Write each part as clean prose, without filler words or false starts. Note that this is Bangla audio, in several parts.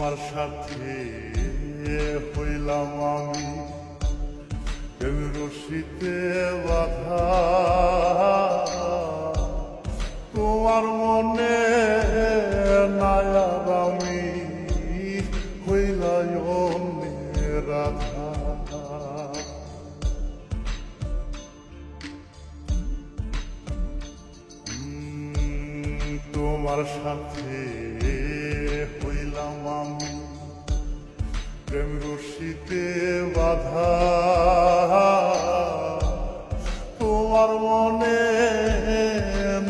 তোমার সাথে হইলাম আমি প্রেম রশিতে বাধা, তোমার মনে নাই আর আমি হইলাই অন্যের রাধা। তোমার সাথে হইলাম আমি প্রেম রশিতে বাধা, তোমার মনে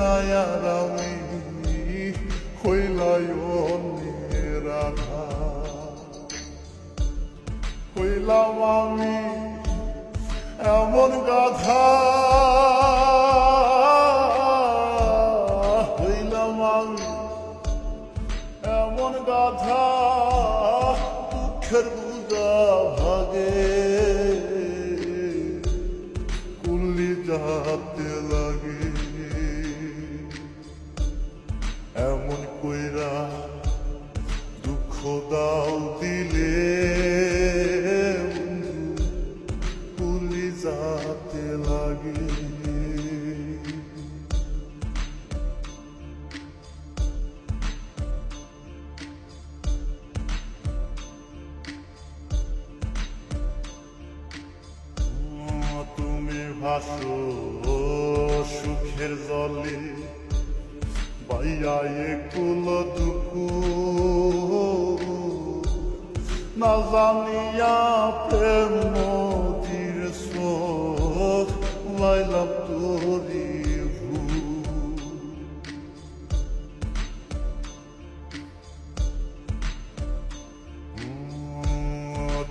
নাই আর আমি হইলাই অন্যের রাধা। হইলাম আমি এমন গাধা, হইলাম আমি এমন গাধা, দুঃখের বুঝা ভাগে কুল্লি যাতে লাগে। এমন কইরা দুঃখ দাও দিলে কুল্লি যাতে লাগে। তুমি ভাসো সুখের জলে বাইয়া একুল দুকু, না জানিয়া প্রেম নদীর স্রোত লাইলাম তোরি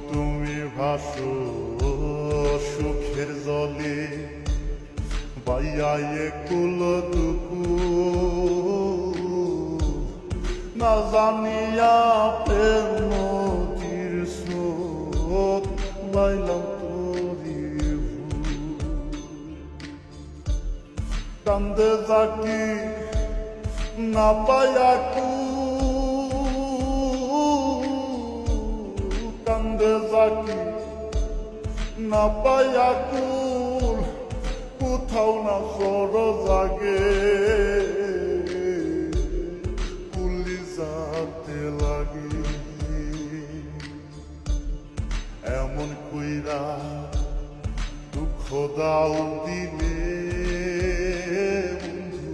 তুমি ভাসো সুখের জলে বাইয়া একুল দুকু, না জানিয়া প্রেম নদীর স্রোত লাইলাম তোরি কান্দে জাকি না পায়া কু, কান্দে জাকি না পায়া কুল, কোথাও না সর জাগে কুলি যাতে লাগে। এমন কইরা দুঃখ দাও দিলে বন্ধু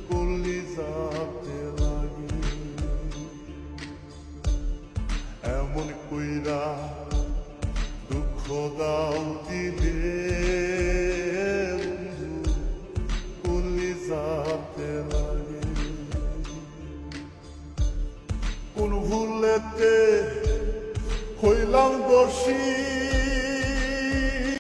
কুলি যাতে লাগে। এমন কইরা দুঃখ দাও দিলে কুলি যাতে লাগে। কোন ভুলেতে হইলাম দোষী,